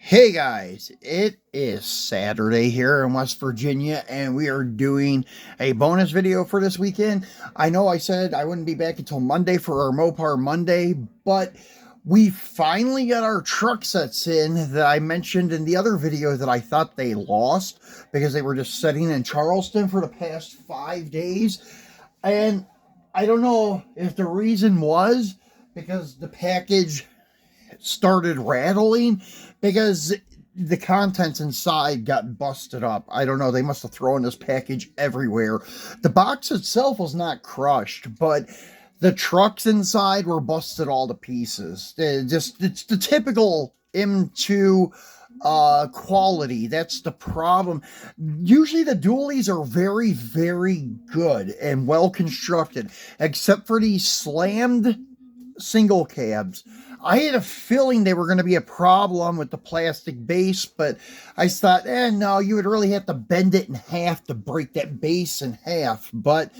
Hey guys, it is Saturday here in West Virginia and we are doing a bonus video for this weekend. I know I said I wouldn't be back until Monday for our Mopar Monday, but we finally got our truck sets in that I mentioned in the other video that I thought they lost because they were just sitting in Charleston for the past 5 days. And I don't know if the reason was because the package started rattling because the contents inside got busted up. I don't know. They must have thrown this package everywhere. The box itself was not crushed, but the trucks inside were busted all to pieces. It's the typical M2 quality. That's the problem. Usually the dualies are very, very good and well constructed, except for these slammed single cabs. I had a feeling they were going to be a problem with the plastic base, but I thought, no, you would really have to bend it in half to break that base in half. But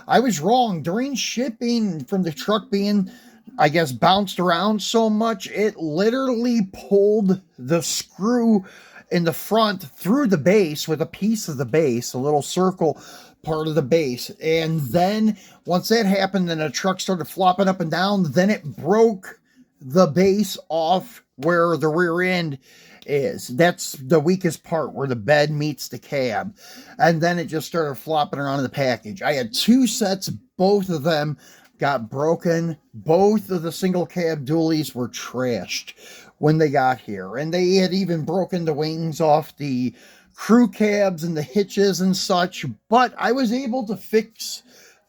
I was wrong. During shipping, from the truck being, I guess, bounced around so much, it literally pulled the screw in the front through the base with a piece of the base, a little circle part of the base. And then once that happened and the truck started flopping up and down, then it broke the base off where the rear end is. That's the weakest part, where the bed meets the cab. And then it just started flopping around in the package. I had two sets, both of them got broken. Both of the single cab dualies were trashed when they got here. And they had even broken the wings off the crew cabs and the hitches and such. But I was able to fix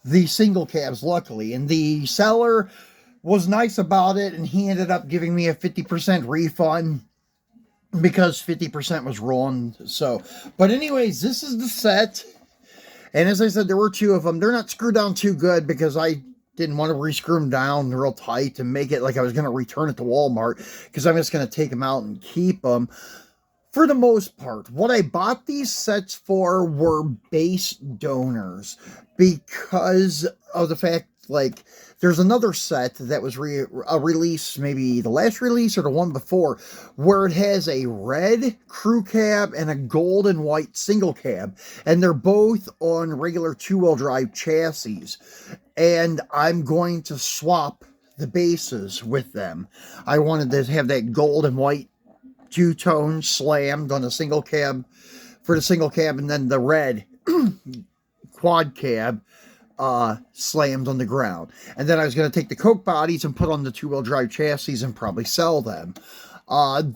the single cabs, luckily. And the seller was nice about it, and he ended up giving me a 50% refund because 50% was wrong. So, but anyways, this is the set. And as I said, there were two of them. They're not screwed down too good because I didn't want to re-screw them down real tight and make it like I was going to return it to Walmart, because I'm just going to take them out and keep them. For the most part, what I bought these sets for were base donors, because of the fact, like, there's another set that was a release, maybe the last release or the one before, where it has a red crew cab and a gold and white single cab, and they're both on regular two-wheel drive chassis, and I'm going to swap the bases with them. I wanted to have that gold and white two-tone slammed on a single cab for the single cab, and then the red quad cab slammed on the ground. And then I was going to take the Coke bodies and put on the two-wheel drive chassis and probably sell them.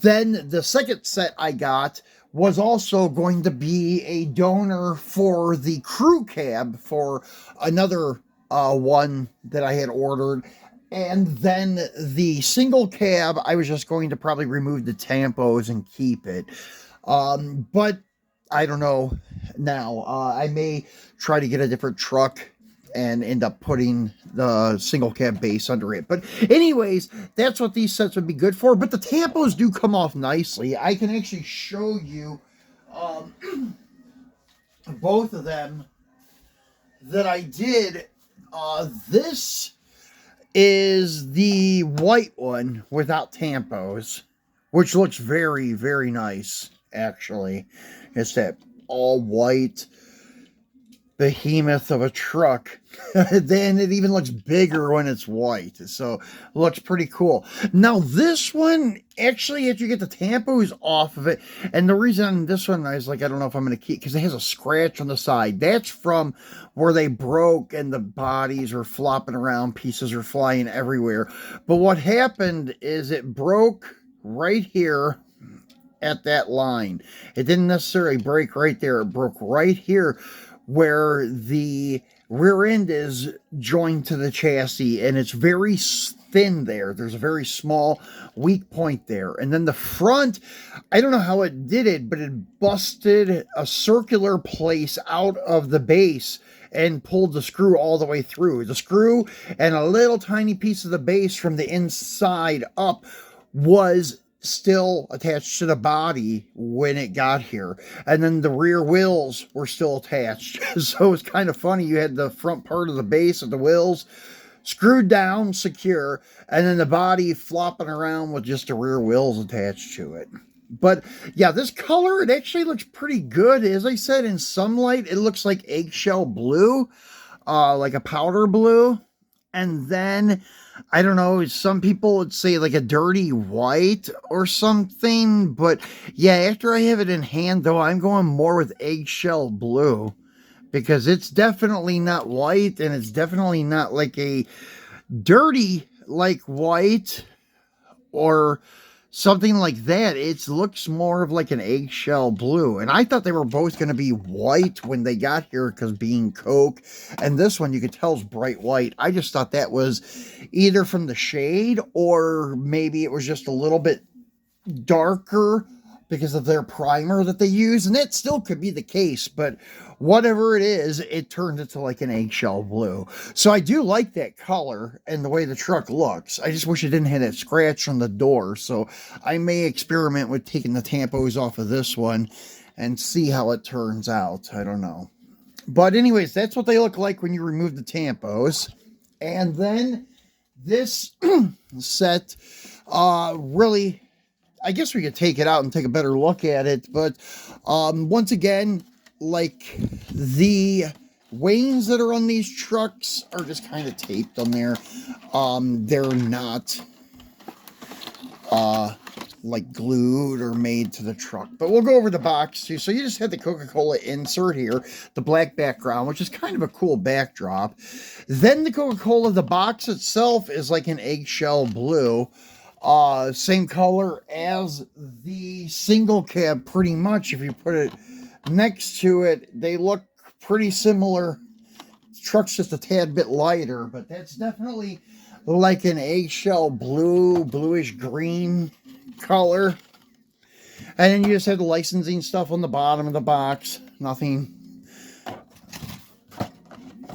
Then the second set I got was also going to be a donor for the crew cab for another one that I had ordered. And then the single cab, I was just going to probably remove the tampos and keep it. But I don't know now. I may try to get a different truck and end up putting the single cab base under it. But anyways, that's what these sets would be good for. But the tampos do come off nicely. I can actually show you both of them that I did. This is the white one without tampos, which looks very, very nice, actually. It's that all white behemoth of a truck. Then it even looks bigger when it's white, so it looks pretty cool. Now this one, actually, if you get the tampos off of it, and the reason this one I was like, I don't know if I'm going to keep, because it has a scratch on the side. That's from where they broke and the bodies are flopping around, pieces are flying everywhere. But what happened is it broke right here at that line. It didn't necessarily break right there. It broke right here where the rear end is joined to the chassis, and it's very thin there. There's a very small weak point there. And then the front, I don't know how it did it, but it busted a circular place out of the base and pulled the screw all the way through. The screw and a little tiny piece of the base from the inside up was still attached to the body when it got here, and then the rear wheels were still attached. So it's kind of funny. You had the front part of the base of the wheels screwed down secure, and then the body flopping around with just the rear wheels attached to it. But yeah, this color, it actually looks pretty good. As I said, in some light, it looks like eggshell blue, like a powder blue. And then, I don't know, some people would say like a dirty white or something. But yeah, after I have it in hand, though, I'm going more with eggshell blue. Because it's definitely not white, and it's definitely not like a dirty like white or something like that. It looks more of like an eggshell blue. And I thought they were both going to be white when they got here because being Coke. And this one you could tell is bright white. I just thought that was either from the shade or maybe it was just a little bit darker because of their primer that they use, and that still could be the case, but whatever it is, it turned into like an eggshell blue. So I do like that color and the way the truck looks. I just wish it didn't have that scratch on the door, so I may experiment with taking the tampos off of this one and see how it turns out. I don't know. But anyways, that's what they look like when you remove the tampos. And then this set really, I guess we could take it out and take a better look at it, but once again, like the wings that are on these trucks are just kind of taped on there. They're not like glued or made to the truck, but we'll go over the box too. So you just had the Coca-Cola insert here, the black background, which is kind of a cool backdrop. Then the Coca-Cola, the box itself is like an eggshell blue. Same color as the single cab, pretty much. If you put it next to it, they look pretty similar. The truck's just a tad bit lighter, but that's definitely like an eggshell blue, bluish green color. And then you just have the licensing stuff on the bottom of the box. Nothing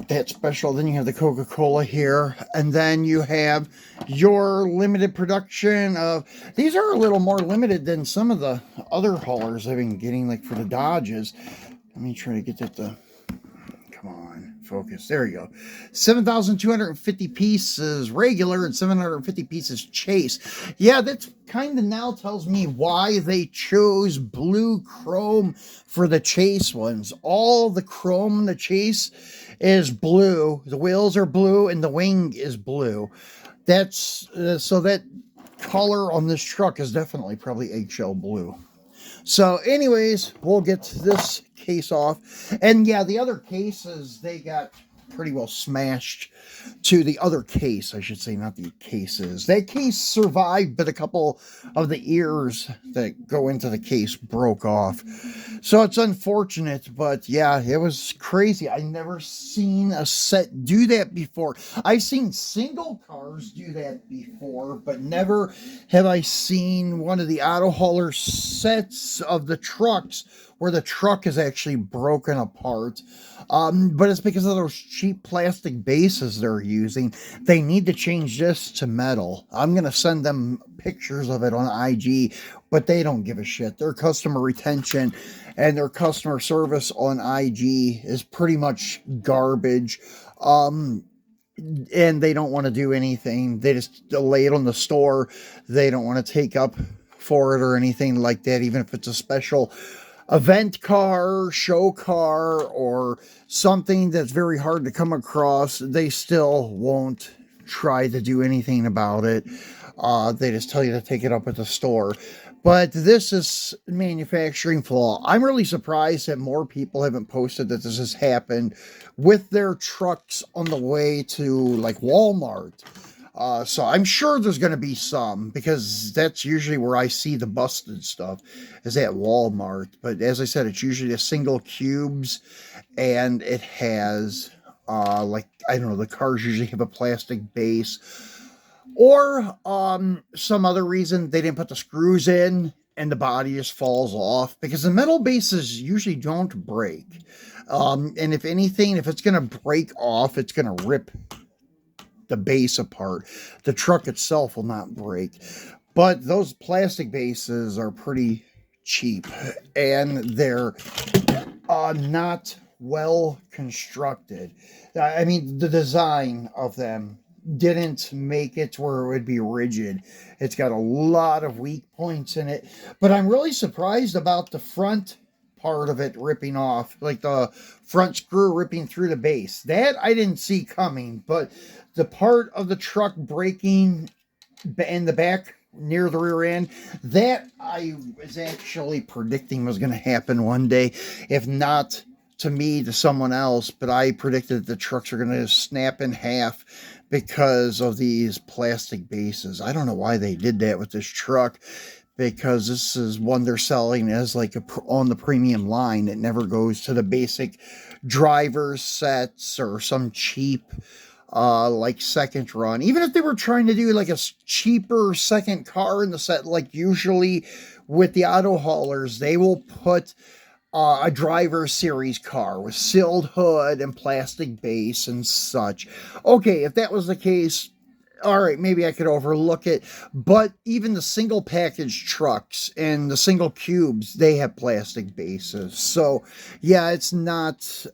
that special. Then you have the Coca-Cola here, and then you have your limited production of these. Are a little more limited than some of the other haulers I've been getting, like for the Dodges. Let me try to get that to come on, focus. There you go. 7,250 pieces regular and 750 pieces chase. Yeah, that's kind of now tells me why they chose blue chrome for the chase ones. All the chrome in the chase is blue. The wheels are blue and the wing is blue. That's so that color on this truck is definitely probably eggshell blue. So anyways, we'll get this case off. And yeah, the other cases, they got pretty well smashed to the other case, I should say, not the cases. That case survived, but a couple of the ears that go into the case broke off. So it's unfortunate, but yeah, it was crazy. I never seen a set do that before. I've seen single cars do that before, but never have I seen one of the auto hauler sets of the trucks where the truck is actually broken apart. But it's because of those cheap plastic bases they're using. They need to change this to metal. I'm going to send them pictures of it on IG, but they don't give a shit. Their customer retention and their customer service on IG is pretty much garbage. And they don't want to do anything. They just lay it on the store. They don't want to take up for it or anything like that, even if it's a special event car, show car, or something that's very hard to come across. They still won't try to do anything about it. They just tell you to take it up at the store. But this is manufacturing flaw. I'm really surprised that more people haven't posted that this has happened with their trucks on the way to like Walmart. So I'm sure there's going to be some, because that's usually where I see the busted stuff, is at Walmart. But as I said, it's usually a single cubes, and it has like, I don't know, the cars usually have a plastic base, or some other reason they didn't put the screws in and the body just falls off, because the metal bases usually don't break. And if anything, if it's going to break off, it's going to rip the base apart. The truck itself will not break. But those plastic bases are pretty cheap, and they're not well constructed. I mean, the design of them didn't make it to where it would be rigid. It's got a lot of weak points in it, but I'm really surprised about the front part of it ripping off, like the front screw ripping through the base. That I didn't see coming, but the part of the truck breaking in the back near the rear end, that I was actually predicting was going to happen one day, if not to me, to someone else, but I predicted the trucks are going to snap in half because of these plastic bases. I don't know why they did that with this truck, because this is one they're selling as like on the premium line. It never goes to the basic driver sets or some cheap like second run. Even if they were trying to do like a cheaper second car in the set, like usually with the auto haulers, they will put a driver series car with sealed hood and plastic base and such. Okay, if that was the case, all right, maybe I could overlook it. But even the single package trucks and the single cubes, they have plastic bases. So yeah, it's not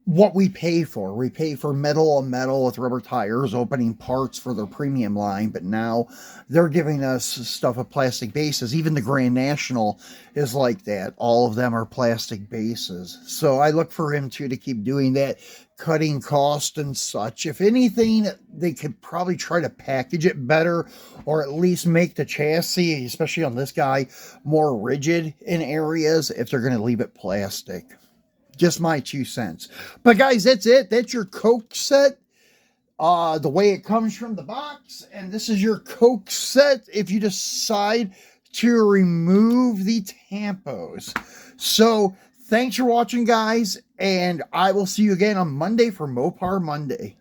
what we pay for. We pay for metal on metal with rubber tires, opening parts for their premium line, but now they're giving us stuff with plastic bases. Even the Grand National is like that. All of them are plastic bases. So I look for him to keep doing that, cutting cost and such. If anything, they could probably try to package it better, or at least make the chassis, especially on this guy, more rigid in areas if they're going to leave it plastic. Just my 2 cents. But guys, that's it. That's your Coke set. The way it comes from the box. And this is your Coke set if you decide to remove the tampos. So thanks for watching, guys. And I will see you again on Monday for Mopar Monday.